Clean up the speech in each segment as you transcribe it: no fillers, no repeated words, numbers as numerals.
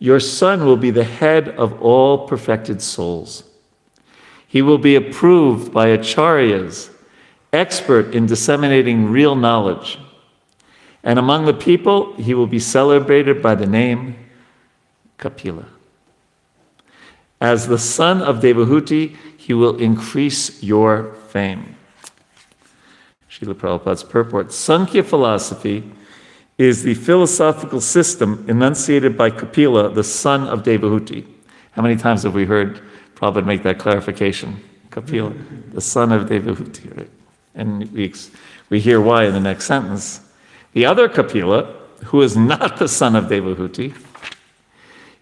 Your son will be the head of all perfected souls. He will be approved by acharyas, expert in disseminating real knowledge. And among the people, he will be celebrated by the name Kapila. As the son of Devahuti, he will increase your fame. Srila Prabhupada's purport. Sankhya philosophy is the philosophical system enunciated by Kapila, the son of Devahuti. How many times have we heard Prabhupada make that clarification? Kapila, the son of Devahuti, right? And we hear why in the next sentence. The other Kapila, who is not the son of Devahuti,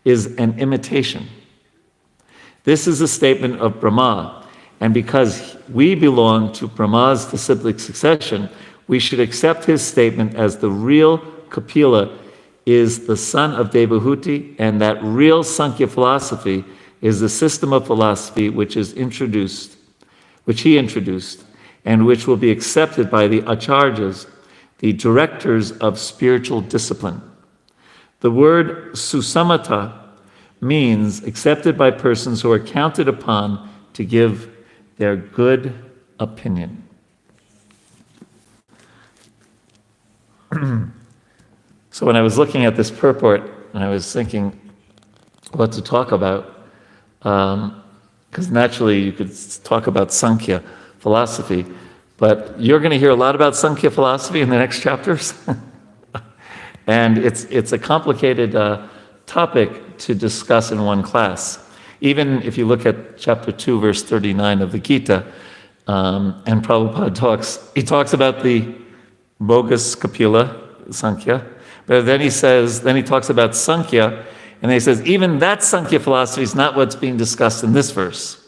is an imitation. This is a statement of Brahma, and because we belong to Brahma's disciplic succession, we should accept his statement as the real Kapila is the son of Devahuti, and that real Sankhya philosophy is the system of philosophy which he introduced, and which will be accepted by the acharyas, the directors of spiritual discipline. The word susamata means accepted by persons who are counted upon to give their good opinion. So when I was looking at this purport, and I was thinking what to talk about, because naturally you could talk about Sankhya philosophy, but you're going to hear a lot about Sankhya philosophy in the next chapters. And it's a complicated topic to discuss in one class. Even if you look at chapter 2, verse 39 of the Gita, and Prabhupada talks about the bogus Kapila, Sankhya, but then he talks about Sankhya, and he says, even that Sankhya philosophy is not what's being discussed in this verse,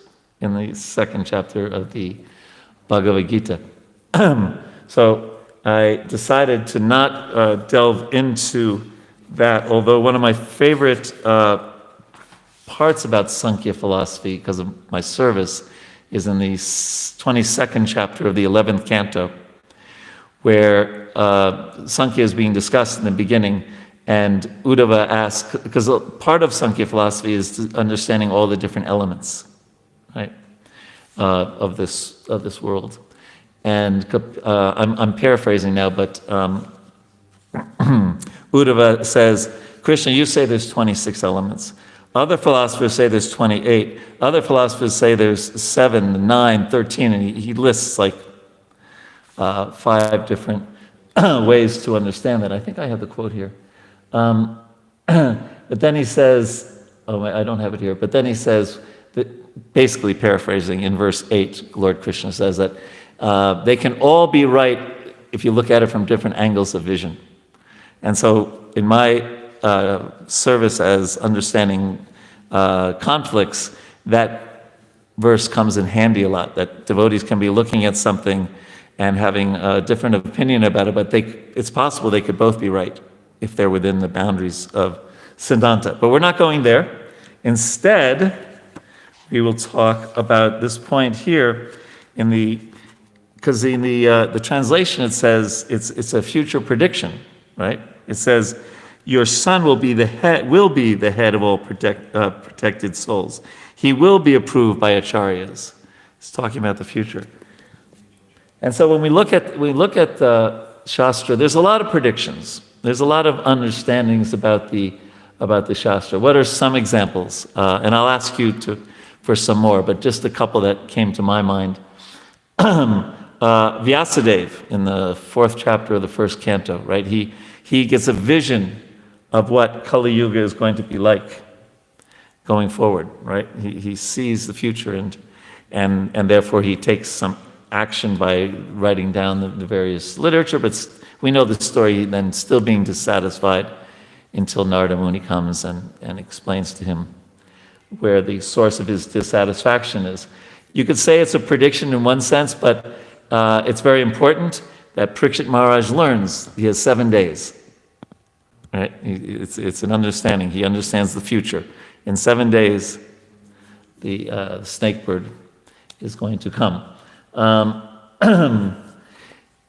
in the second chapter of the Bhagavad Gita. So I decided to not delve into that, although one of my favorite parts about Sankhya philosophy, because of my service, is in the 22nd chapter of the 11th canto, where Sankhya is being discussed in the beginning, and Uddhava asks, because part of Sankhya philosophy is understanding all the different elements, right, of this world. And I'm paraphrasing now, but Uddhava says, Krishna, you say there's 26 elements. Other philosophers say there's 28. Other philosophers say there's 7, 9, 13, and he lists like 5 different ways to understand that. I think I have the quote here. But then he says, I don't have it here, but then he says, that basically paraphrasing in verse 8, Lord Krishna says that they can all be right if you look at it from different angles of vision. And so in my service as understanding conflicts, that verse comes in handy a lot, that devotees can be looking at something and having a different opinion about it, but it's possible they could both be right if they're within the boundaries of Siddhanta. But we're not going there. Instead, we will talk about this point here because in the translation it says it's a future prediction, right? It says, your son will be the head of all protected souls. He will be approved by acharyas. It's talking about the future. And so when we look at the Shastra, there's a lot of predictions. There's a lot of understandings about the Shastra. What are some examples? And I'll ask you for some more, but just a couple that came to my mind. Vyasadeva in the 4th chapter of the 1st canto, right? He gets a vision of what Kali Yuga is going to be like going forward, right? He sees the future and therefore he takes some action by writing down the various literature, but we know the story then still being dissatisfied until Narada Muni comes and explains to him where the source of his dissatisfaction is. You could say it's a prediction in one sense, but it's very important that Parikshit Maharaj learns he has 7 days. Right? It's an understanding. He understands the future. In 7 days, the snake bird is going to come.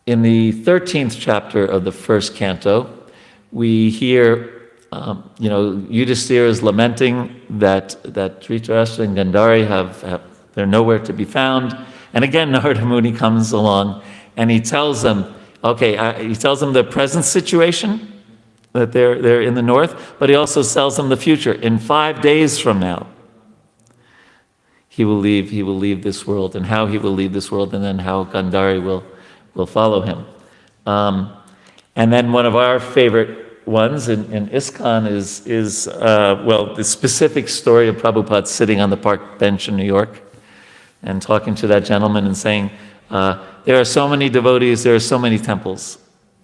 In the 13th chapter of the 1st canto, we hear Yudhisthira is lamenting that Dhritarashtra and Gandhari they're nowhere to be found. And again, Narada Muni comes along and he tells them, he tells them the present situation, that they're in the north, but he also tells them the future. In 5 days from now, he will leave this world, and how he will leave this world, and then how Gandhari will follow him. And then one of our favorite ones in ISKCON is the specific story of Prabhupada sitting on the park bench in New York and talking to that gentleman and saying, there are so many devotees, there are so many temples,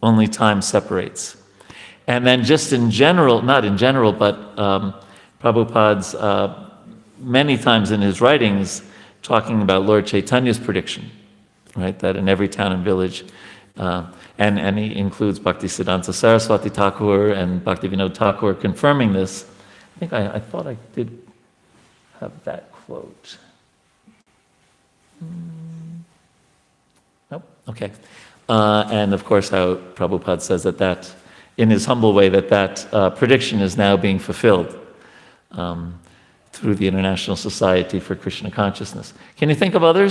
only time separates. And then just in general, not in general, but Prabhupada's many times in his writings talking about Lord Chaitanya's prediction, right, that in every town and village, and he includes Bhaktisiddhanta Saraswati Thakur and Bhaktivinoda Thakur confirming this. I think I thought I did have that quote. Nope. Okay. And of course, how Prabhupada says that in his humble way, that prediction is now being fulfilled through the International Society for Krishna Consciousness. Can you think of other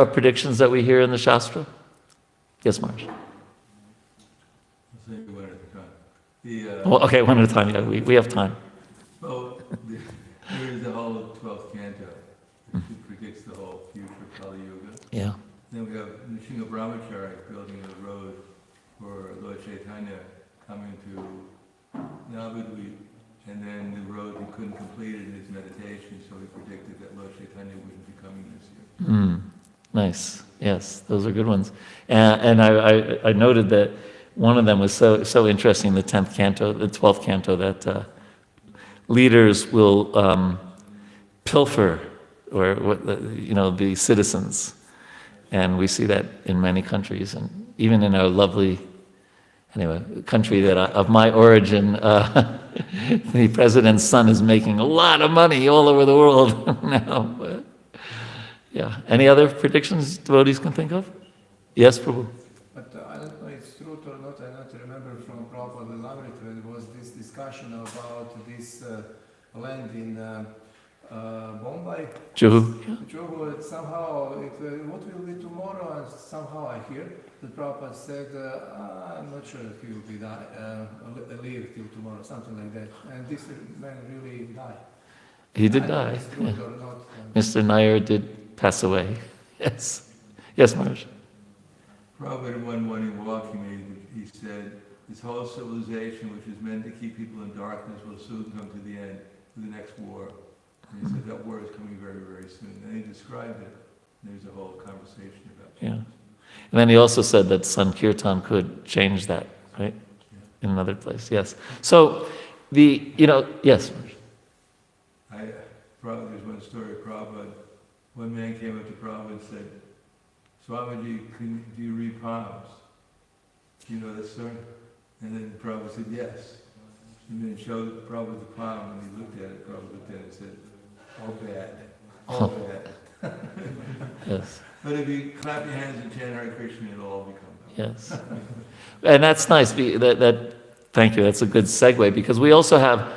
predictions that we hear in the Shastra? Yes, Marsh. I'll say one at a time. Okay, one at a time. Yeah, we have time. Well, there is the whole 12th canto. It predicts the whole future Kali Yuga. Yeah. Then we have Nrsimha Brahmachari building a road for Lord Chaitanya coming to Navadvip, and then the road he couldn't complete it in his meditation, so he predicted that Lord Chaitanya wouldn't be coming this year. Nice. Yes, those are good ones. And I noted that one of them was so interesting, the 10th canto, the 12th canto, that leaders will pilfer, or the citizens. And we see that in many countries, and even in our lovely, country that of my origin, the president's son is making a lot of money all over the world now. But, yeah. Any other predictions devotees can think of? Yes, Prabhu. But I don't know if it's true or not. I don't remember from Prabhupada Lamrit when there was this discussion about this land in Bombay. Juhu. Juhu, somehow, what will be tomorrow? And somehow I hear that Prabhupada said, I'm not sure if he will be alive till tomorrow, something like that. And this man really died. He did die. If it's true or not. Mr. Nair did pass away. Yes. Yes, Maharaj. Prabhupada, one morning walking, he said, this whole civilization, which is meant to keep people in darkness, will soon come to the end, to the next war. And he said that war is coming very, very soon. And he described it. And there's a whole conversation about it. Yeah. And then he also said that Sankirtan could change that, right? Yeah. In another place, yes. So, yes. There's one story of Prabhupada. One man came up to Prabhupada and said, Swamiji, do you read palms? Do you know this story? And then Prabhupada said, yes. And then showed Prabhupada the palm, and he looked at it, Prabhupada looked at it and said, all bad, all bad. Yes. But if you clap your hands and chant Hare Krishna, it'll all become bad. Yes. And that's nice. Thank you. That's a good segue, because we also have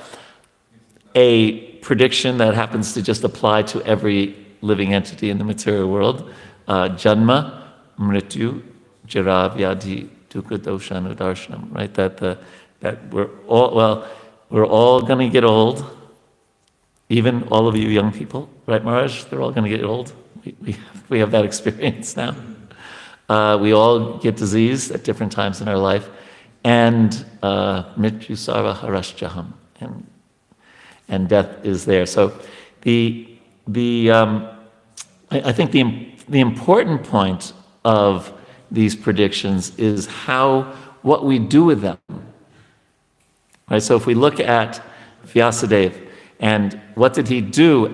a prediction that happens to just apply to every living entity in the material world. Janma, Mrityu, Jara, Vyadhi, Dukkha, Dosha, Anudarshanam. Right? That we're all going to get old. Even all of you young people, right, Maharaj? They're all going to get old. We have that experience now. We all get disease at different times in our life, and Mrityu Sarva Harashjaham, and death is there. So I think the important point of these predictions is what we do with them. Right? So if we look at Vyasadeva, and what did he do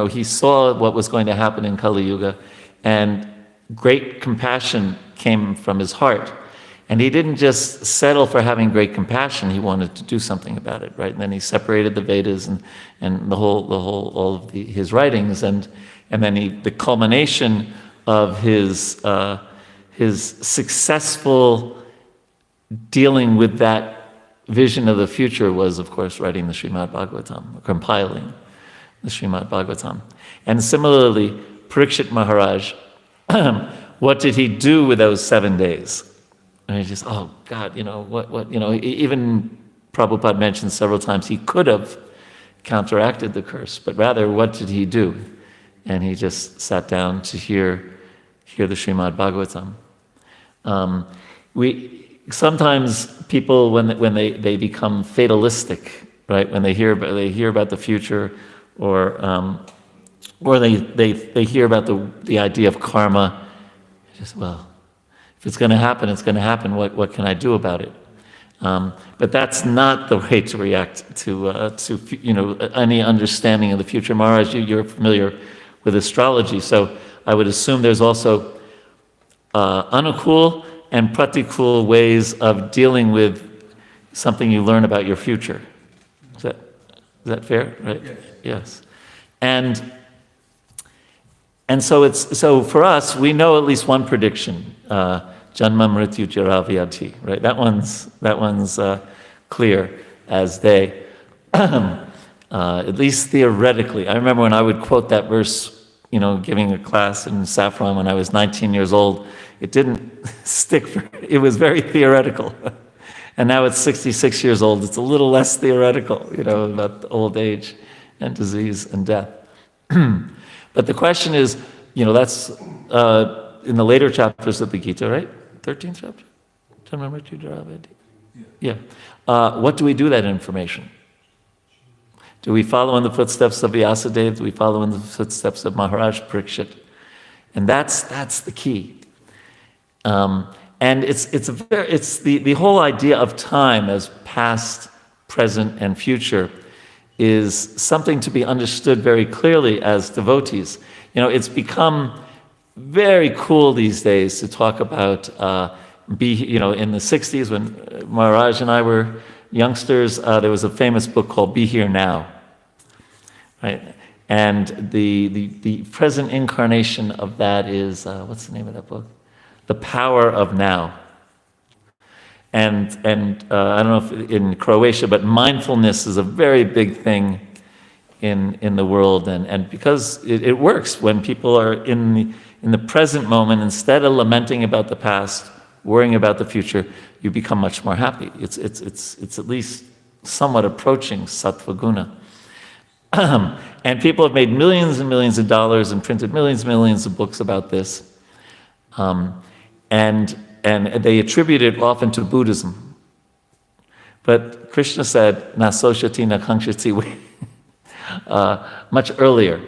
he saw what was going to happen in Kali Yuga, and great compassion came from his heart. And he didn't just settle for having great compassion, he wanted to do something about it, right? And then he separated the Vedas and all of his writings, and then the culmination of his successful dealing with that vision of the future was, of course, writing the Srimad Bhagavatam, or compiling the Srimad Bhagavatam. And similarly, Parikshit Maharaj, what did he do with those 7 days? And he just, oh God, even Prabhupada mentioned several times he could have counteracted the curse, but rather, what did he do? And he just sat down to hear the Srimad Bhagavatam. Sometimes people, when they become fatalistic, right? When they hear about the future, or they hear about the idea of karma, just, well, if it's going to happen, it's going to happen. What can I do about it? But that's not the way to react to any understanding of the future. Maharaj, you're familiar with astrology, so I would assume there's also anukul and pratikul ways of dealing with something you learn about your future. Is that fair? Right? Yes. And so for us, we know at least one prediction. Janma mrityu jara vyadhi, right? That one's clear as day. At least theoretically. I remember when I would quote that verse, giving a class in Saffron when I was 19 years old. It didn't stick. It was very theoretical. And now at 66 years old, it's a little less theoretical, about old age and disease and death. But the question is, that's in the later chapters of the Gita, right? 13th chapter? Yeah. What do we do with that information? Do we follow in the footsteps of Vyasadeva? Do we follow in the footsteps of Maharaj Parikshit? And that's the key. And it's the whole idea of time as past, present, and future is something to be understood very clearly as devotees. It's become very cool these days to talk about in the 60s when Maharaj and I were youngsters, there was a famous book called Be Here Now, right? And the present incarnation of that is, what's the name of that book? The Power of Now. And I don't know if in Croatia, but mindfulness is a very big thing in the world, and because it works when people are in the present moment, instead of lamenting about the past, worrying about the future, you become much more happy. It's at least somewhat approaching sattva guna. And people have made millions and millions of dollars and printed millions and millions of books about this. And they attribute it often to Buddhism. But Krishna said, na soshati na kankshati, much earlier.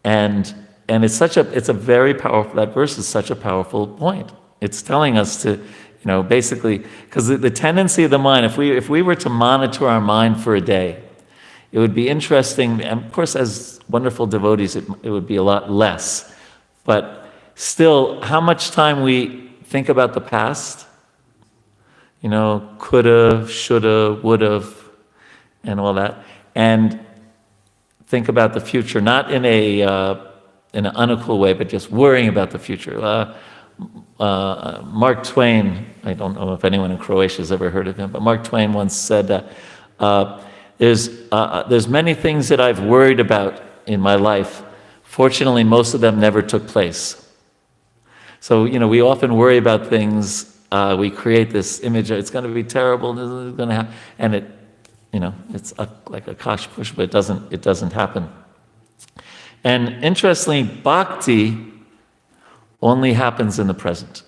And it's a very powerful, that verse is such a powerful point. It's telling us to, basically, because the tendency of the mind, if we were to monitor our mind for a day, it would be interesting, and of course as wonderful devotees it would be a lot less, but still, how much time we think about the past, coulda, shoulda, would've, and all that, and think about the future, not in an uncool way, but just worrying about the future. Mark Twain, I don't know if anyone in Croatia has ever heard of him, but Mark Twain once said that there's many things that I've worried about in my life. Fortunately, most of them never took place. So, we often worry about things. We create this image, it's going to be terrible, this is going to happen, and it's like a kosh push, but it doesn't happen. And interestingly, bhakti only happens in the present.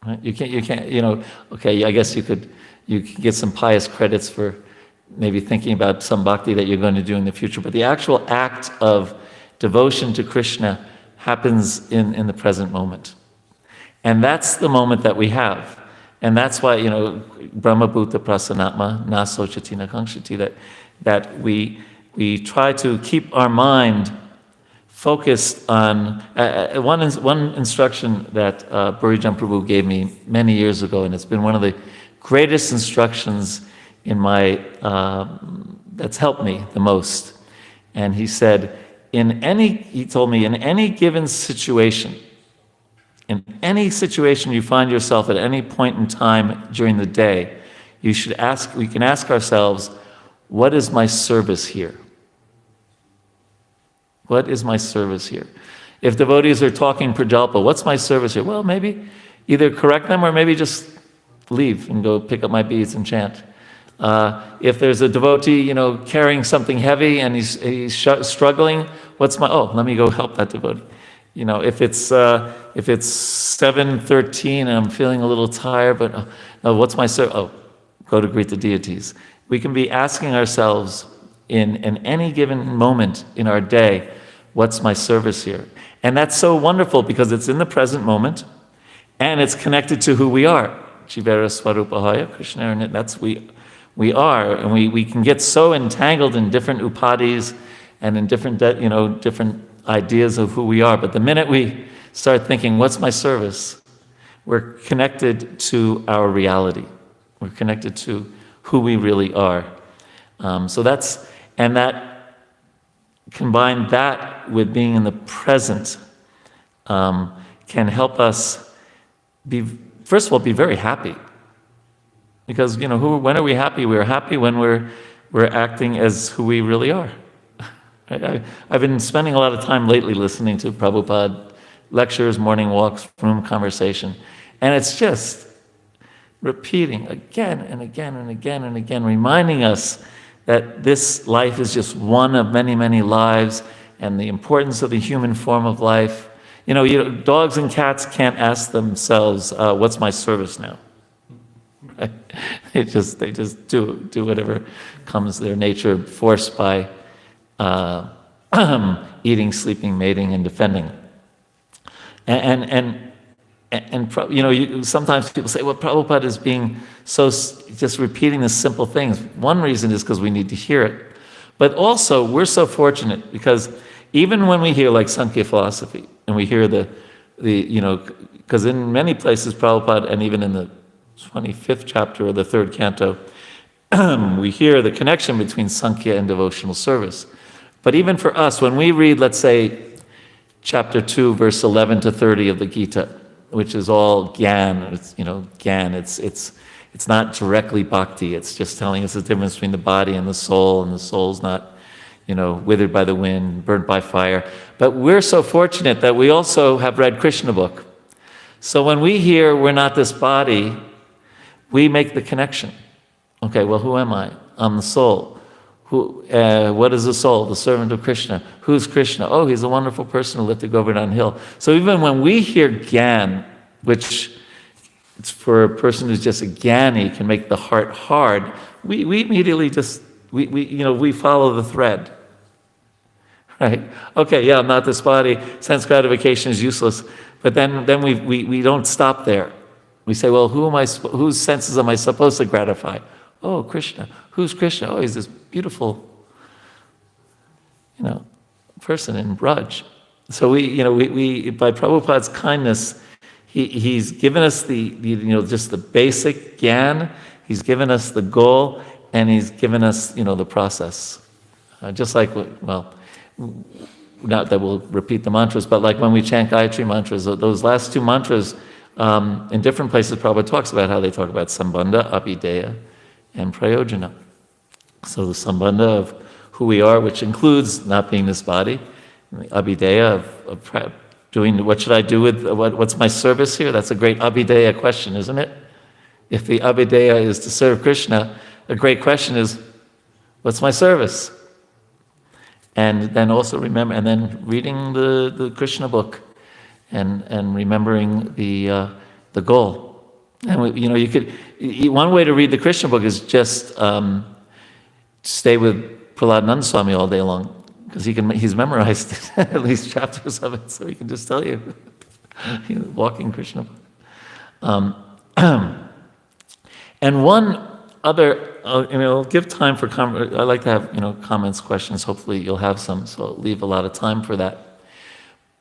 Right? You can't, okay, I guess you could get some pious credits for maybe thinking about some bhakti that you're going to do in the future, but the actual act of devotion to Krishna happens in the present moment. And that's the moment that we have. And that's why, Brahma Bhuta Prasanatma, Na Sochati Na Kankshati, that we try to keep our mind focused on one instruction that Burijan Prabhu gave me many years ago, and it's been one of the greatest instructions in that's helped me the most. And he said, he told me, in any given situation, in any situation you find yourself at any point in time during the day, we can ask ourselves, what is my service here? What is my service here? If devotees are talking prajalpa, what's my service here? Well, maybe either correct them or maybe just leave and go pick up my beads and chant. If there's a devotee, carrying something heavy and he's struggling, let me go help that devotee. If it's 7:13 and I'm feeling a little tired, but what's my service? Go to greet the deities. We can be asking ourselves in any given moment in our day, what's my service here? And that's so wonderful because it's in the present moment and it's connected to who we are. Jivera Swarupahaya, Krishna, and that's we are. And we can get so entangled in different upadis and in different ideas of who we are. But the minute we start thinking, what's my service? We're connected to our reality. We're connected to who we really are. Combine that with being in the present can help us first of all, be very happy. Because, when are we happy? We're happy when we're acting as who we really are. I've been spending a lot of time lately listening to Prabhupada lectures, morning walks, room conversation, and it's just repeating again and again and again and again, reminding us that this life is just one of many, many lives, and the importance of the human form of life. Dogs and cats can't ask themselves, what's my service now? Right? They just do whatever comes their nature, forced by eating, sleeping, mating, and defending. Sometimes people say, well, Prabhupada is being just repeating the simple things. One reason is because we need to hear it. But also, we're so fortunate because even when we hear like Sankhya philosophy, and we hear because in many places Prabhupada, and even in the 25th chapter of the 3rd canto, we hear the connection between Sankhya and devotional service. But even for us, when we read, let's say, chapter 2, verse 11 to 30 of the Gita, which is all gyan, it's not directly bhakti, it's just telling us the difference between the body and the soul's not, withered by the wind, burnt by fire. But we're so fortunate that we also have read Krishna book. So when we hear we're not this body, we make the connection. Okay, well, who am I? I'm the soul. What is the soul? The servant of Krishna. Who's Krishna? Oh, he's a wonderful person who lifted Govardhan Hill. So even when we hear gyan, which it's for a person who's just a jnani, can make the heart hard, we immediately just, we follow the thread. Right? Okay, yeah, I'm not this body. Sense gratification is useless. But then we don't stop there. We say, well, whose senses am I supposed to gratify? Oh, Krishna. Who's Krishna? Oh, he's this beautiful, person in Vraja. So we by Prabhupada's kindness, he's given us just the basic gyan. He's given us the goal, and he's given us the process. Just like not that we'll repeat the mantras, but like when we chant Gayatri mantras, those last two mantras, in different places, Prabhupada talks about how they talk about sambandha, abhideya, and prayojana. So the sambandha of who we are, which includes not being this body, and the abhideya of doing, what should I do with, what's my service here? That's a great abhideya question, isn't it? If the abhideya is to serve Krishna, a great question is, what's my service? And then also reading the Krishna book, and remembering the goal. And one way to read the Krishna book is just stay with Prahlad Nand Swami all day long, because he's memorized at least chapters of it, so he can just tell you, walking Krishna book. And one other, I'll give time for I like to have comments, questions. Hopefully you'll have some, so I'll leave a lot of time for that.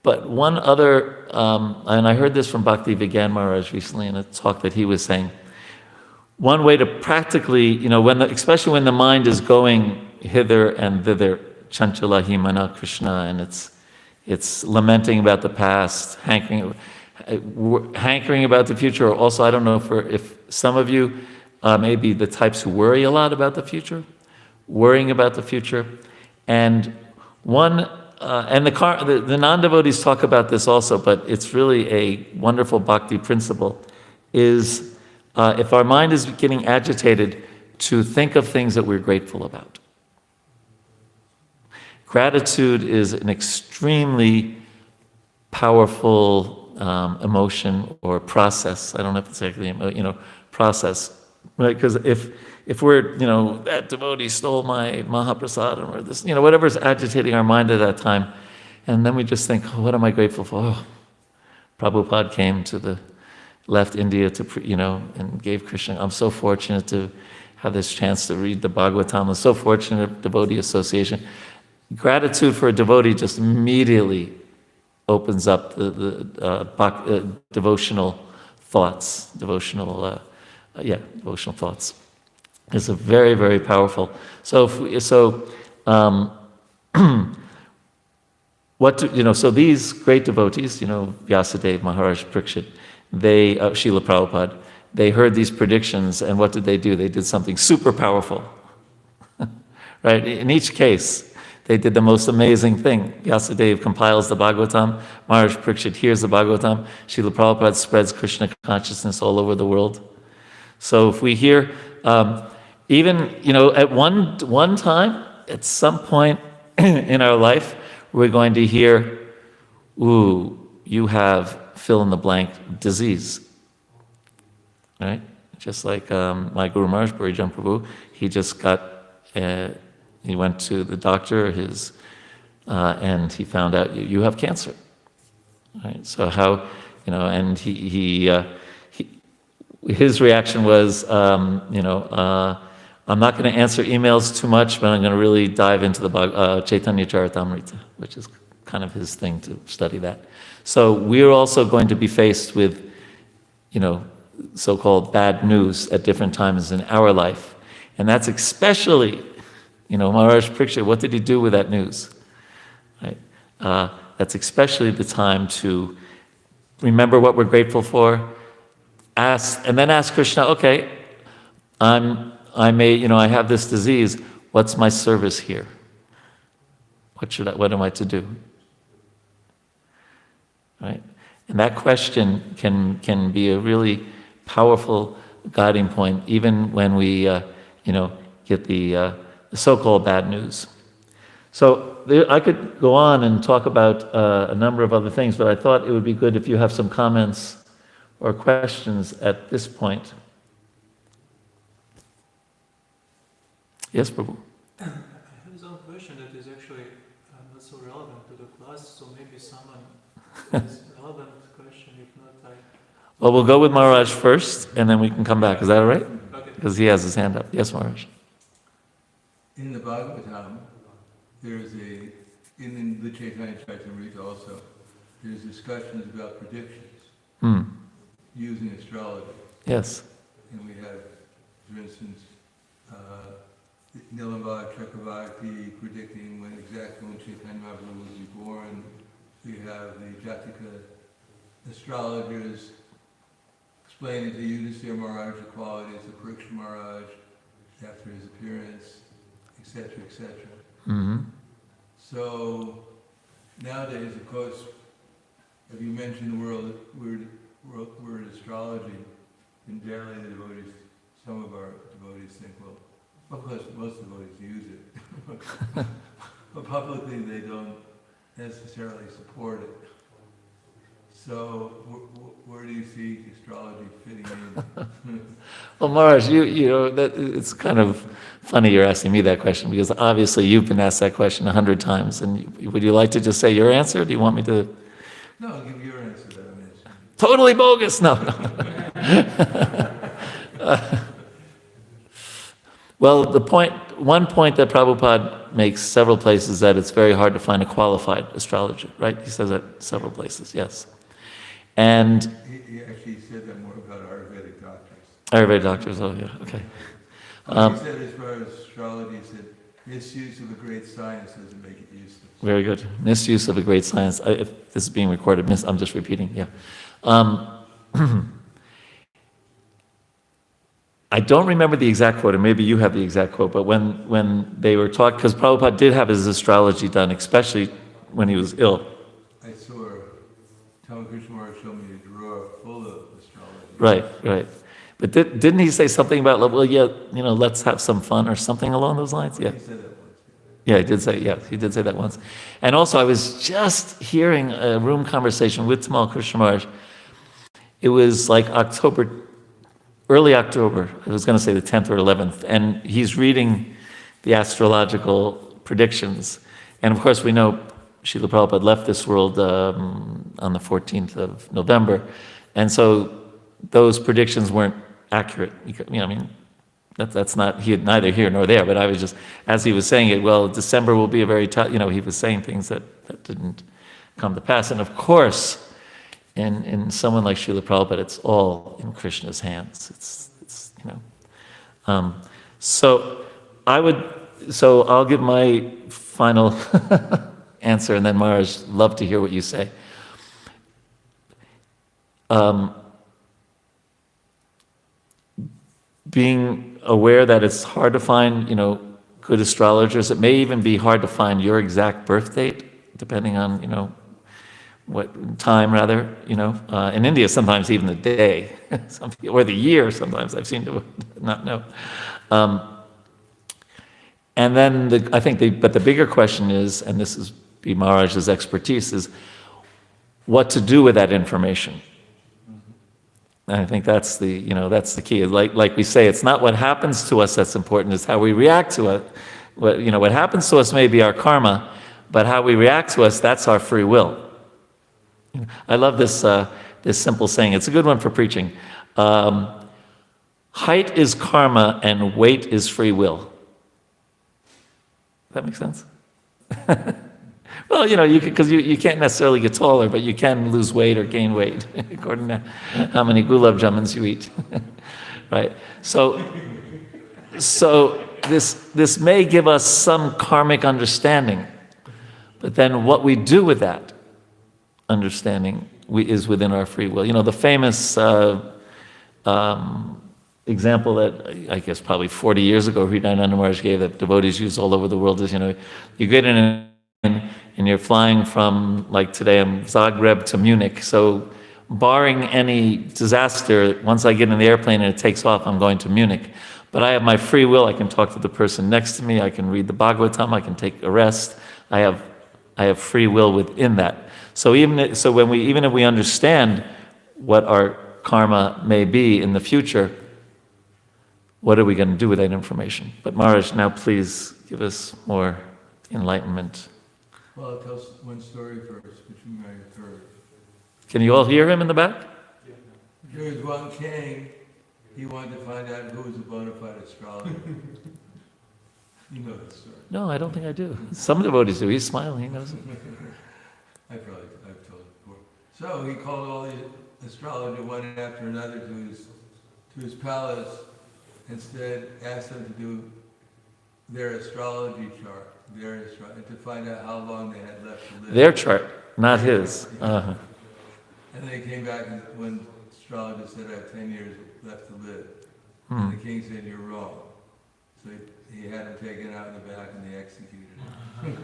But one other, and I heard this from Bhakti Vigyan Maharaj recently in a talk that he was saying, one way to practically, especially when the mind is going hither and thither, chanchalahi mana Krishna, and it's lamenting about the past, hankering about the future, or also, I don't know if some of you may be the types who worry a lot about the future, worrying about the future. And the non-devotees talk about this also, but it's really a wonderful bhakti principle, is if our mind is getting agitated, to think of things that we're grateful about. Gratitude is an extremely powerful emotion or process. I don't know if it's actually, process, right? Because if we're, that devotee stole my Mahaprasadam, or this, whatever's agitating our mind at that time, and then we just think, oh, what am I grateful for? Oh, Prabhupada left India and gave Krishna. I'm so fortunate to have this chance to read the Bhagavatam. I'm so fortunate, devotee association. Gratitude for a devotee just immediately opens up the devotional thoughts, devotional thoughts. It's a very, very powerful. So so these great devotees, Vyasadeva, Maharaj Parikshit, Srila Prabhupada, they heard these predictions, and what did they do? They did something super powerful, right? In each case, they did the most amazing thing. Vyasadeva compiles the Bhagavatam, Maharaj Parikshit hears the Bhagavatam, Srila Prabhupada spreads Krishna consciousness all over the world. So if we hear, even, at one time, at some point in our life, we're going to hear, ooh, you have fill in the blank disease, right? Just like my Guru Maharaj, Bhagavatam Prabhu, he just he went to the doctor, and he found out you have cancer, right? So how, and his reaction was, I'm not going to answer emails too much, but I'm going to really dive into the Chaitanya Charitamrita, which is kind of his thing to study that. So we're also going to be faced with, so-called bad news at different times in our life. And that's especially, Maharaj Parikshit, what did he do with that news? Right? That's especially the time to remember what we're grateful for, and then ask Krishna, okay, I have this disease, what's my service here? What am I to do? Right? And that question can be a really powerful guiding point, even when we, get the so-called bad news. So I could go on and talk about a number of other things, but I thought it would be good if you have some comments or questions at this point. Yes, Prabhu? I have some question that is actually not so relevant to the class, so maybe someone has relevant question, if not I... Well, we'll go with Maharaj first, and then we can come back. Is that all right? Okay. Because he has his hand up. Yes, Maharaj. In the Bhagavatam, in the Chaitanya Charitamrita also, there's discussions about predictions using astrology. Yes. And we have, for instance, Nilambha Chakravarti predicting exactly when Chaitanya Mahaprabhu will be born. We have the Jatika astrologers explaining to Yudhisthira Maharaj the qualities of Parikshit Maharaj after his appearance, etc., etc. Mm-hmm. So nowadays, of course, if you mention the word astrology, invariably the devotees, some of our devotees think, well, of course, most devotees use it, but publicly they don't necessarily support it. So where do you see astrology fitting in? Well, Maharaj, that it's kind of funny you're asking me that question, because obviously you've been asked that question 100 times. And would you like to just say your answer? Or do you want me to? No, I'll give your answer that I'm answering. Totally bogus. No. Well, one point that Prabhupada makes several places, that it's very hard to find a qualified astrologer, right? He says that several places, yes. And he actually said that more about Ayurvedic doctors. Ayurvedic doctors, oh yeah, okay. He said as far as astrology, he said, misuse of a great science doesn't make it useless. Very good. Misuse of a great science. If this is being recorded, I'm just repeating, yeah. Um, I don't remember the exact quote, or maybe you have the exact quote, but when they were talking, because Prabhupada did have his astrology done, especially when he was ill. I saw Tom Krishna showed me a drawer full of astrology. Right, right. But didn't he say something about, well, yeah, let's have some fun or something along those lines? Yeah. He said that once. Yeah, he did say that once. And also, I was just hearing a room conversation with Tamal Krishna Maharaj. It was like early October. I was going to say the 10th or 11th. And he's reading the astrological predictions. And of course, we know Srila Prabhupada left this world on the 14th of November. And so those predictions weren't accurate. That's not neither here nor there, but I was just, as he was saying it, well, December will be a very tough, he was saying things that didn't come to pass. And of course, in someone like Srila Prabhupada, it's all in Krishna's hands. So I'll give my final answer, and then Maharaj, love to hear what you say. Being aware that it's hard to find, good astrologers. It may even be hard to find your exact birth date, depending on, what time rather, In India, sometimes even the day, or the year sometimes I've seen to not know. And then I think but the bigger question is, and this is B. Maharaj's expertise, is what to do with that information. And I think that's the key. Like we say, it's not what happens to us that's important, it's how we react to it. What happens to us may be our karma, but how we react to us, that's our free will. I love this simple saying. It's a good one for preaching. Height is karma and weight is free will. Does that make sense? Well, because you can't necessarily get taller, but you can lose weight or gain weight, according to how many gulab jamans you eat, right? So this may give us some karmic understanding, but then what we do with that understanding is within our free will. The famous example that I guess probably 40 years ago Hridayananda Maharaj gave that devotees use all over the world is, you get in and you're flying from, like today, Zagreb to Munich. So barring any disaster, once I get in the airplane and it takes off, I'm going to Munich. But I have my free will. I can talk to the person next to me. I can read the Bhagavatam. I can take a rest. I have free will within that. So even if we understand what our karma may be in the future, what are we going to do with that information? But Maharaj, now please give us more enlightenment. Well, I'll tell one story first, which you might have heard. Can you all hear him in the back? There was one king, he wanted to find out who was a bona fide astrologer. You know the story. No, I don't think I do. Some devotees do. He's smiling. He knows it. I've told it before. So he called all the astrologers one after another to his palace and asked them to do their astrology chart, to find out how long they had left to live. Their chart, not his. Uh-huh. And they came back and one astrologer said, I have 10 years left to live. And the king said, you're wrong. So he had him taken out in the back and they executed him.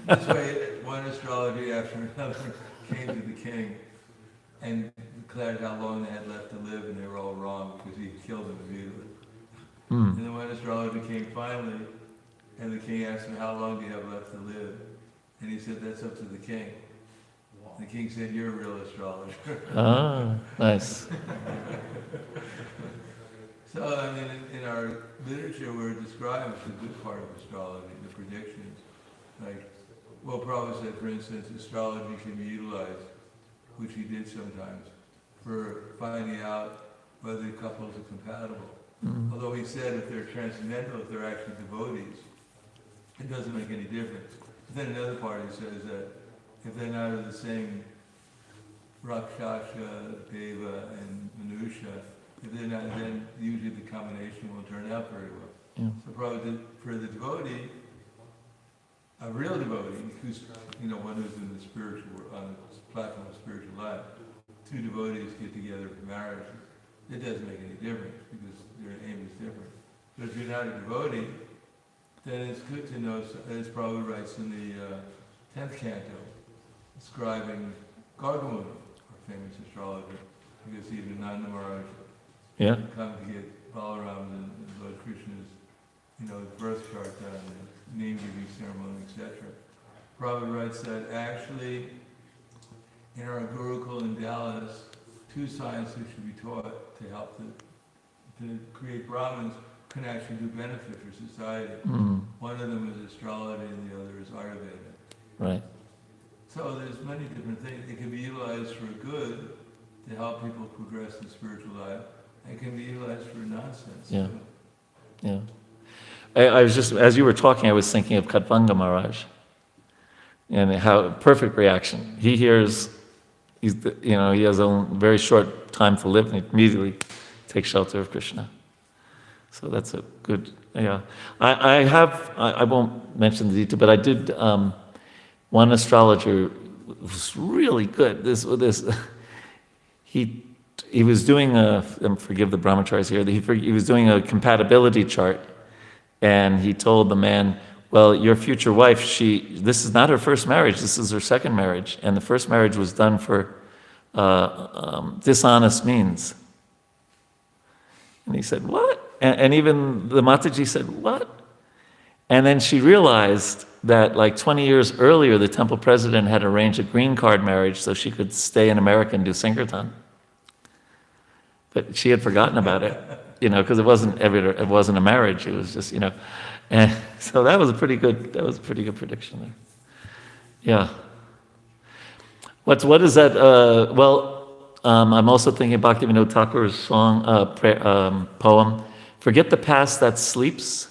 This way, one astrologer after another came to the king and declared how long they had left to live, and they were all wrong because he killed them immediately. And then one astrologer came finally, and the king asked him, how long do you have left to live? And he said, that's up to the king. The king said, you're a real astrologer. Ah, nice. So, in our literature, we're described the good part of astrology, the predictions. Prabhu said, for instance, astrology can be utilized, which he did sometimes, for finding out whether couples are compatible. Although he said if they're transcendental, if they're actually devotees, it doesn't make any difference. But then another part he says that if they're not of the same Rakshasa, Deva, and Manusha, if they're not, then usually the combination will turn out very well. Yeah. So probably for the devotee, a real devotee who's, one who's in the on the platform of spiritual life, two devotees get together for marriage, it doesn't make any difference because their aim is different. But if you're not a devotee, then it's good to know, as Prabhu writes in the 10th canto, describing Gargamuni, our famous astrologer, because even Nanda Maharaj come to get Balaram and Lord Krishna's, birth chart done, and name-giving ceremony, etc. Prabhu writes that actually, in our Gurukul in Dallas, two sciences should be taught to help to create Brahmins can actually do benefit for society. One of them is astrology and the other is Ayurveda. Right. So there's many different things. It can be utilized for good to help people progress in spiritual life. It can be utilized for nonsense. Yeah. Yeah. I was just, as you were talking, I was thinking of Katvanga Maharaj and how perfect reaction. He hears, he has a very short time to live and he immediately takes shelter of Krishna. So that's a good, I won't mention the detail, but I did, one astrologer was really good. He was doing forgive the brahmacharis here, he was doing a compatibility chart, and he told the man, well, your future wife, this is not her first marriage, this is her second marriage, and the first marriage was done for dishonest means. And he said, what? And even the Mataji said, what? And then she realized that like 20 years earlier, the temple president had arranged a green card marriage so she could stay in America and do Sankirtan. But she had forgotten about it, because it wasn't a marriage, it was just, and so that was a pretty good prediction there. Yeah. What is that? I'm also thinking of Bhaktivinoda Thakur's song, poem, forget the past that sleeps,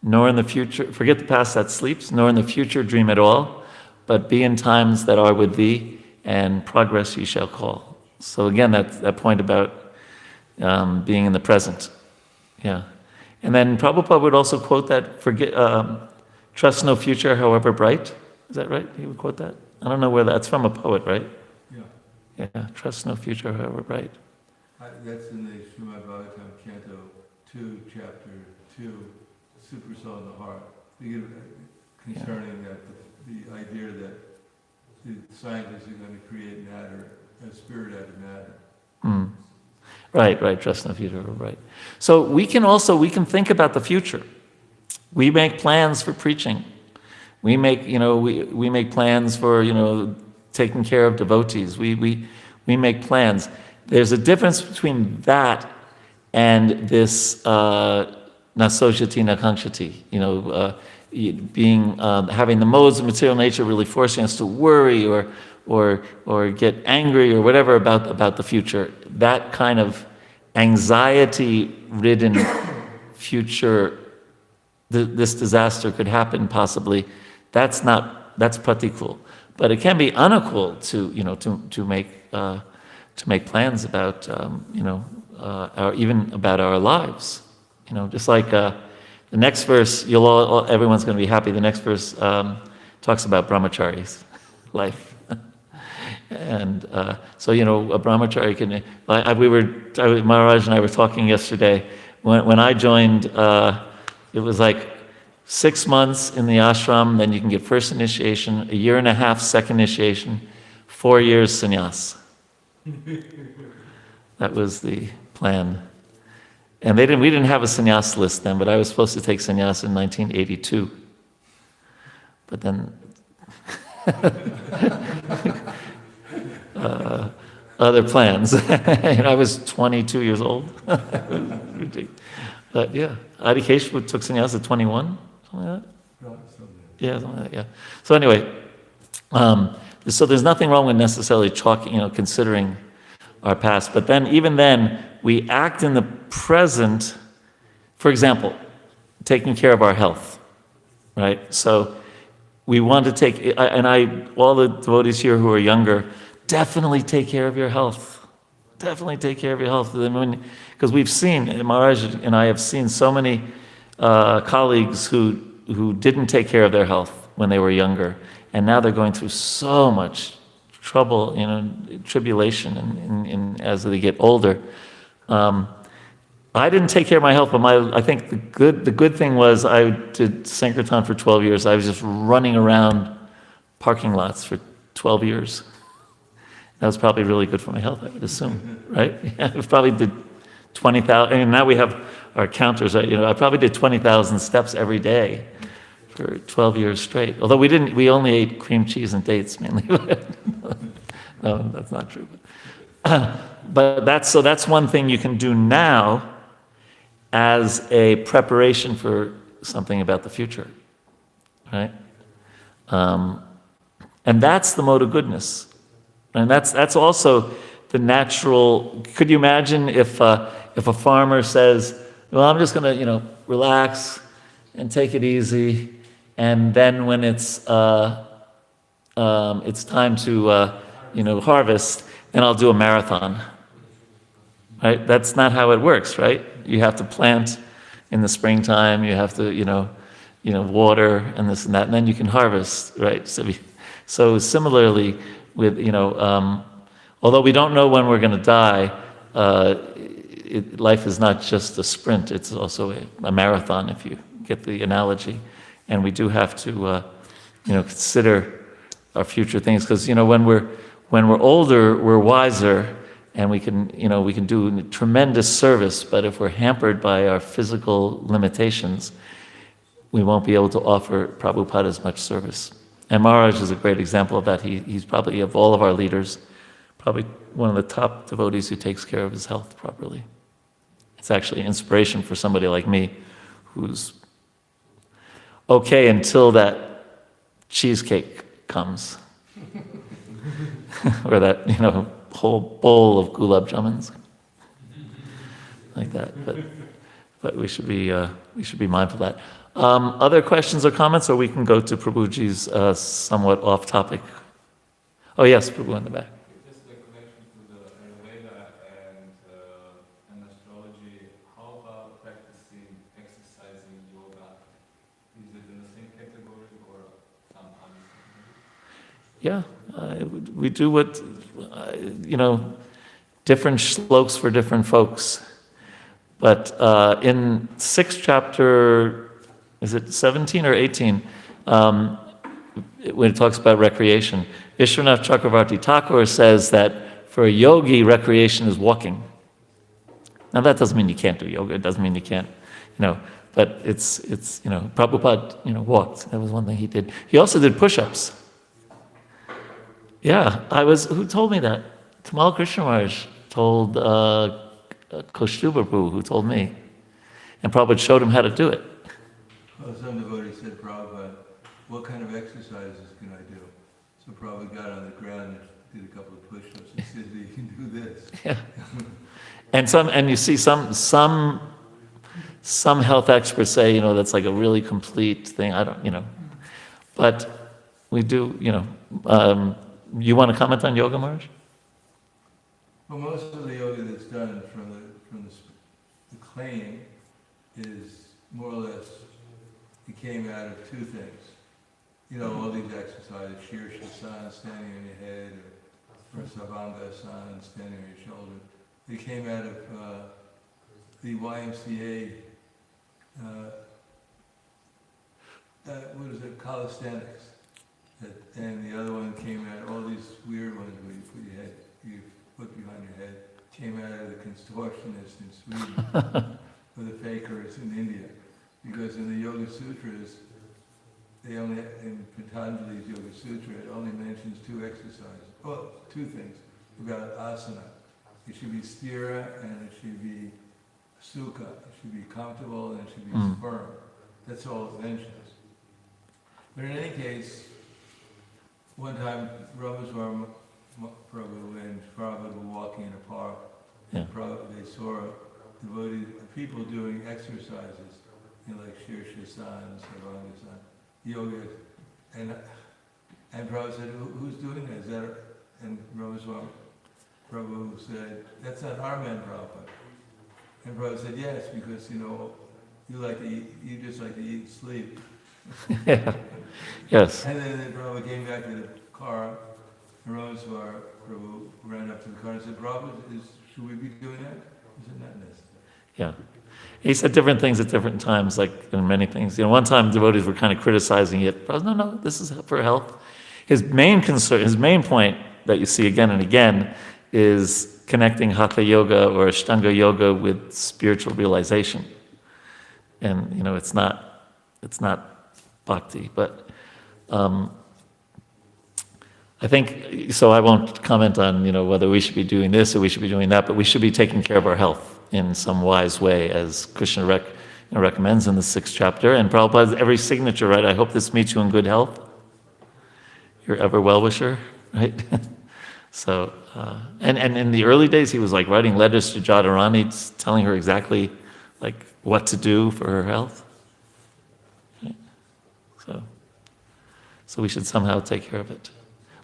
nor in the future, forget the past that sleeps, nor in the future dream at all, but be in times that are with thee, and progress ye shall call. So again, that point about being in the present. Yeah. And then Prabhupada would also quote that, trust no future, however bright. Is that right? He would quote that? I don't know where that's from, a poet, right? Yeah. Yeah, trust no future, however bright. That's in the Srimad Bhagavatam, Canto 2, Chapter 2, Super Soul in the Heart, concerning that the idea that the scientists are going to create matter, a spirit out of matter. Right, trust no future, right. So we can think about the future. We make plans for preaching. We make, we make plans for, taking care of devotees. We make plans. There's a difference between that and this nasojati nakangshati, having the modes of material nature really forcing us to worry or get angry or whatever about the future. That kind of anxiety-ridden future, this disaster could happen possibly. That's pratikul. But it can be anukul to make plans about even about our lives. Just like the next verse, everyone's going to be happy. The next verse talks about brahmachari's life. And so, a brahmachari can, Maharaj and I were talking yesterday, when I joined, it was like 6 months in the ashram, then you can get first initiation, 1.5 years second initiation, 4 years sannyas. That was the plan. And we didn't have a sannyas list then, but I was supposed to take sannyas in 1982. But then other plans. I was 22 years old. But yeah, Adi Keshava took sannyas at 21, something like that. Yeah, something like that, yeah. So anyway, so there's nothing wrong with necessarily considering our past, but even then, we act in the present. For example, taking care of our health, right? So we want to take, all the devotees here who are younger, definitely take care of your health. Definitely take care of your health. Because we've seen, Maharaj and I have seen so many colleagues who who didn't take care of their health when they were younger, and now they're going through so much trouble, tribulation, as they get older. I didn't take care of my health, but I think the good thing was I did Sankirtan for 12 years. I was just running around parking lots for 12 years. That was probably really good for my health, I would assume, right? I probably did 20,000, and now we have our counters. I probably did 20,000 steps every day for 12 years straight. Although we only ate cream cheese and dates mainly. No, that's not true. But that's one thing you can do now as a preparation for something about the future, right? And that's the mode of goodness. And that's also the natural. Could you imagine if a farmer says, "Well, I'm just going to, relax and take it easy, and then when it's time to, harvest, then I'll do a marathon." Right? That's not how it works, right? You have to plant in the springtime. You have to, water and this and that, and then you can harvest, right? So similarly, with although we don't know when we're going to die, life is not just a sprint; it's also a marathon, if you get the analogy. And we do have to, consider our future things, because when we're older, we're wiser, and we can do tremendous service. But if we're hampered by our physical limitations, we won't be able to offer Prabhupada as much service. And Maharaj is a great example of that. He's probably, of all of our leaders, probably one of the top devotees who takes care of his health properly. It's actually inspiration for somebody like me, who's okay until that cheesecake comes. Or that, whole bowl of gulab jamans. Like that. But we should be mindful of that. Other questions or comments, or we can go to Prabhuji's somewhat off-topic. Oh yes, Prabhu in the back. Just the connection to the Ayurveda and astrology. How about practicing, exercising, yoga? Is it in the same category or some other? Yeah, we do what different shlokas for different folks. But in 6th chapter, is it 17 or 18, when it talks about recreation, Vishwanath Chakravarti Thakur says that for a yogi, recreation is walking. Now that doesn't mean you can't do yoga. It doesn't mean you can't, but it's Prabhupada, walked. That was one thing he did. He also did push-ups. Yeah, who told me that? Tamal Krishna Maharaj told Kaustuba Prabhu, who told me. And Prabhupada showed him how to do it. Well, some devotee said, "Prabhupada, what kind of exercises can I do?" So Prabhupada got on the ground and did a couple of push-ups and said, "You can do this." Yeah. And you see some health experts say, that's like a really complete thing. I don't, but we do, you want to comment on yoga, Maharaj? Well, most of the yoga that's done from the claim is more or less, it came out of two things. All these exercises, Shirshasana, standing on your head, or Sarvangasana, standing on your shoulder. They came out of the YMCA, calisthenics. And the other one came out, all these weird ones where you put your foot behind your head, came out of the contortionists in Sweden, or the fakers in India. Because in the Yoga Sutras, in Patanjali's Yoga Sutra, it only mentions two things about asana. It should be sthira and it should be sukha. It should be comfortable and it should be firm. That's all it mentions. But in any case, one time Ramaswamy Prabhu and Prabhupada were walking in a park, and they saw people doing exercises, like Shirshasana, Sarvangasana, yoga, and Prabhupada said, "Who's doing that? Is that?" And Ramaswamy Prabhu said, "That's not our man, Prabhupada." And Prabhupada said, "Yes, because you just like to eat and sleep, Yeah. Yes. And then Prabhu came back to the car, and Rameswar Prabhu ran up to the car and said, Prabhu, should we be doing that? He said, not necessary. Yeah. He said different things at different times, like in many things. One time devotees were kind of criticizing it. But no, this is for health. His main concern, his main point that you see again and again is connecting Hatha Yoga or Ashtanga Yoga with spiritual realization. And, it's not bhakti, but I think, so I won't comment on, whether we should be doing this or we should be doing that, but we should be taking care of our health in some wise way, as Krishna recommends in the 6th chapter. And Prabhupada's every signature, right? I hope this meets you in good health. Your ever well-wisher, right? So, and in the early days, he was like writing letters to Jadharani, telling her exactly like what to do for her health. Right? So we should somehow take care of it.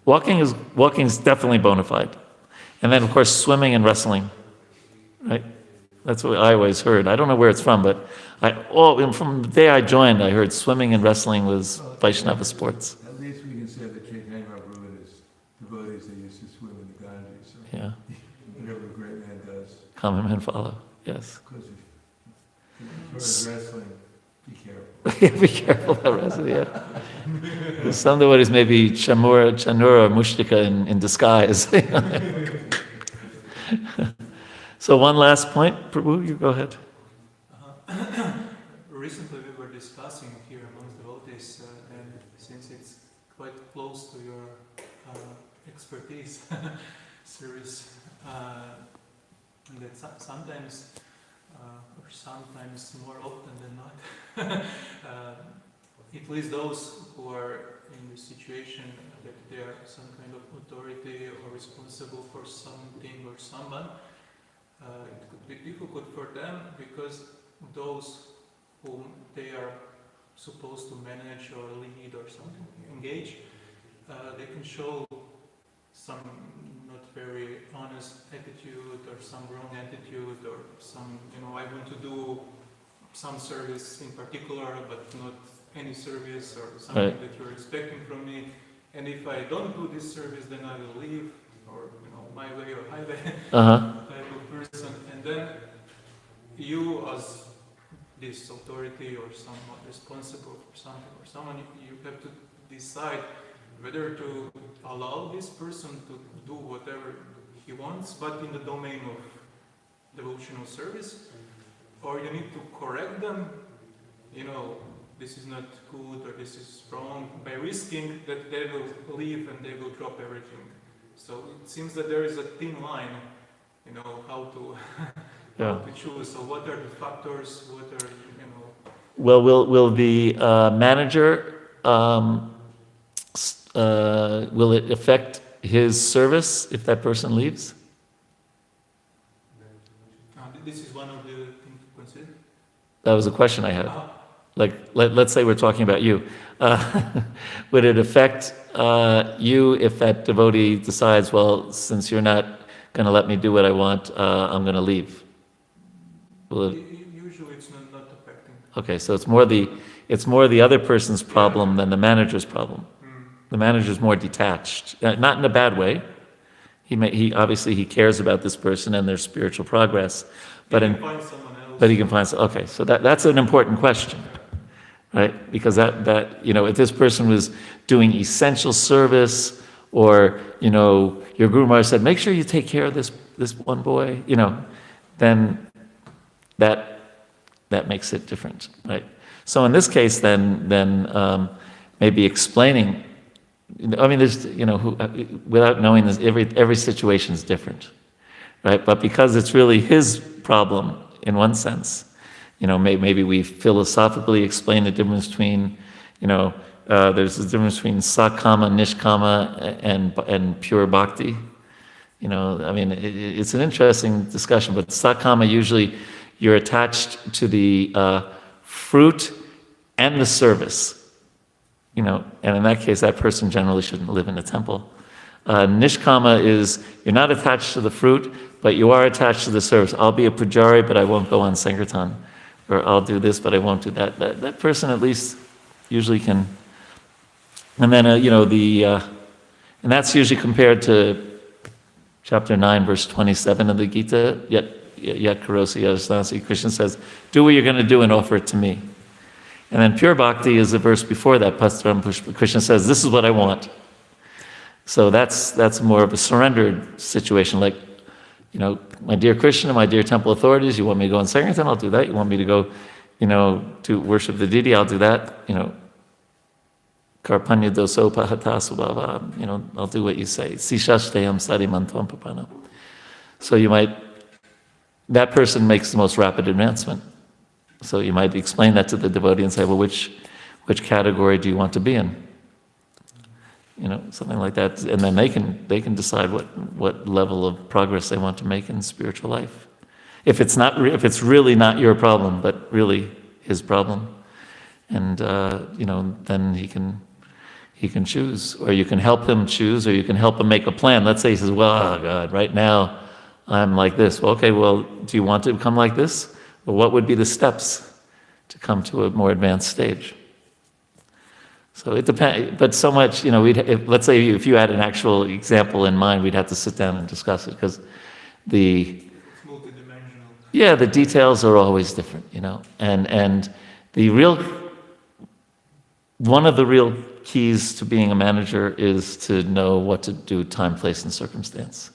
Walking is definitely bona fide. And then, of course, swimming and wrestling, right? That's what I always heard. I don't know where it's from, but from the day I joined, I heard swimming and wrestling was Vaishnava sports. At least we can say that Chaitanya Mahaprabhu is devotees that used to swim in the Ganges. So Yeah. whatever a great man does. Come and follow. Yes. Because as far as wrestling, be careful. Be careful about wrestling. Yeah. Some devotees may be Chanura Mushtika in disguise. So one last point, Prabhu, you go ahead. Recently we were discussing here amongst devotees, and since it's quite close to your expertise, service, that sometimes, or sometimes more often than not, at least those who are in the situation that they are some kind of authority or responsible for something or someone, it could be difficult for them because those whom they are supposed to manage or lead or something, engage, they can show some not very honest attitude or some wrong attitude or some, I want to do some service in particular but not any service or something Right. that you're expecting from me, and if I don't do this service then I will leave, or my way or highway type of person, and then you as this authority or someone responsible for something or someone, you have to decide whether to allow this person to do whatever he wants but in the domain of devotional service, or you need to correct them, this is not good or this is wrong, by risking that they will leave and they will drop everything. So it seems that there is a thin line, how to how to choose. So what are the factors? What are Well, will the manager, will it affect his service if that person leaves? This is one of the things to consider. That was a question I had. Like, let's say we're talking about you. Would it affect you if that devotee decides, well, since you're not going to let me do what I want, I'm going to leave? Will it? Usually it's not affecting. Okay, so it's more the other person's problem than the manager's problem. The manager's more detached, not in a bad way. He obviously cares about this person and their spiritual progress, but He can find someone else. But he can find. Okay, so that's an important question, right? Because that if this person was doing essential service, or your Guru Maharaj said, make sure you take care of this one boy, then that makes it different, right? So in this case, then maybe explaining. There's without knowing this, every situation is different, right? But because it's really his problem in one sense, maybe we philosophically explain the difference between, there's a difference between sakama, nishkama, and pure bhakti. It's an interesting discussion. But sakama, usually you're attached to the fruit and the service. And in that case, that person generally shouldn't live in a temple. Nishkama is, you're not attached to the fruit, but you are attached to the service. I'll be a pujari, but I won't go on Sankirtan. Or I'll do this, but I won't do that. That person at least usually can, and then, and that's usually compared to chapter 9, verse 27 of the Gita, yet karosi yasnasi. Krishna says, do what you're going to do and offer it to me. And then pure bhakti is the verse before that, Pastram Pushpa. Krishna says, this is what I want. So that's more of a surrendered situation, like, my dear Krishna, my dear temple authorities, you want me to go in Sankirtan, I'll do that. You want me to go, to worship the deity, I'll do that. Karpanya doso pahatasubhava, I'll do what you say. Sishashtayam sadimantam papana. So that person makes the most rapid advancement. So you might explain that to the devotee and say, well, which category do you want to be in? Something like that. And then they can decide what level of progress they want to make in spiritual life. If it's really not your problem, but really his problem, and then he can choose, or you can help him choose, or you can help him make a plan. Let's say he says, well, oh God, right now I'm like this. Well, okay, well, do you want to become like this? Well, what would be the steps to come to a more advanced stage? So it depends, but so much, let's say if you had an actual example in mind, we'd have to sit down and discuss it, because It's multidimensional. Yeah, the details are always different, and one of the real keys to being a manager is to know what to do, time, place, and circumstance.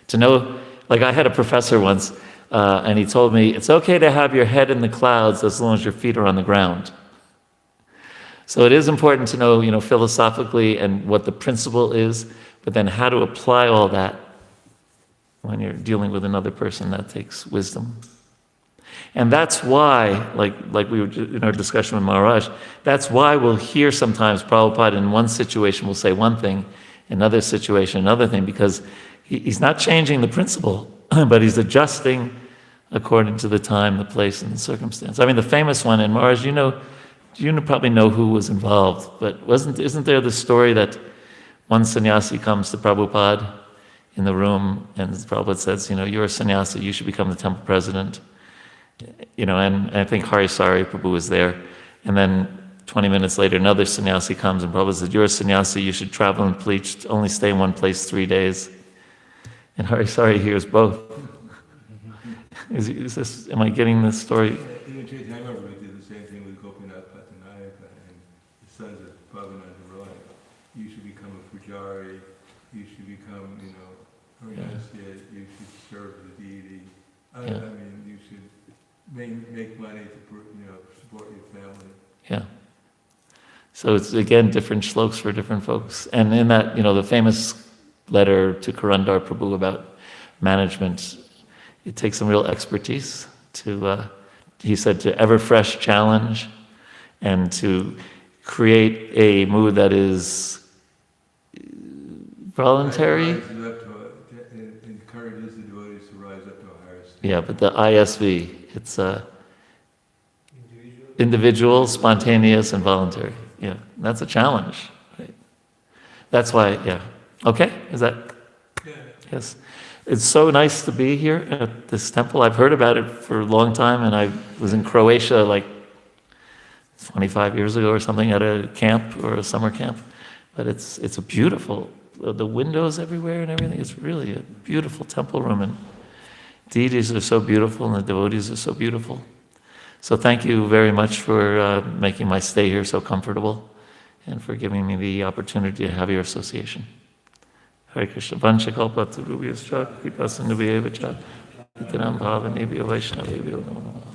To know, like I had a professor once, and he told me, it's okay to have your head in the clouds as long as your feet are on the ground. So it is important to know, philosophically and what the principle is, but then how to apply all that when you're dealing with another person. That takes wisdom. And that's why, like we were in our discussion with Maharaj, that's why we'll hear sometimes Prabhupada in one situation will say one thing, another situation another thing, because he's not changing the principle, but he's adjusting according to the time, the place, and the circumstance. I mean, the famous one, and Maharaj, you probably know who was involved, but isn't there the story that one sannyasi comes to Prabhupada in the room, and Prabhupada says, you're a sannyasi, you should become the temple president. And I think Harisari Prabhu was there. And then 20 minutes later, another sannyasi comes, and Prabhupada said, you're a sannyasi, you should travel and preach, only stay in one place 3 days. And Harisari hears both. Am I getting this story? Even Chaitanya Mahaprabhu did the same thing with Gopinath Pattanayaka and the sons of Bhagavatam Roy. You should become a pujari, you should become, renunciate, you should serve the deity. I mean, you should make money to support your family. Yeah. So it's, again, different shlokas for different folks. And in that, the famous letter to Karandar Prabhu about management, it takes some real expertise to, he said, to ever fresh challenge and to create a mood that is voluntary. Encourages the devotees to rise up to a higher state. Yeah, but the ISV, it's individual, spontaneous, and voluntary. Yeah, that's a challenge. Right? That's why, yeah. Okay, is that? Yeah. Yes. It's so nice to be here at this temple. I've heard about it for a long time, and I was in Croatia like 25 years ago or something at a camp or a summer camp. But it's a beautiful, the windows everywhere and everything. It's really a beautiful temple room, and deities are so beautiful, and the devotees are so beautiful. So thank you very much for making my stay here so comfortable, and for giving me the opportunity to have your association. Hare Krishna. Vanchakalpa tarubhyascha kripa sindhubhyeva cha Itiram bhavanebhyo vaishnavebhyo namo namaha.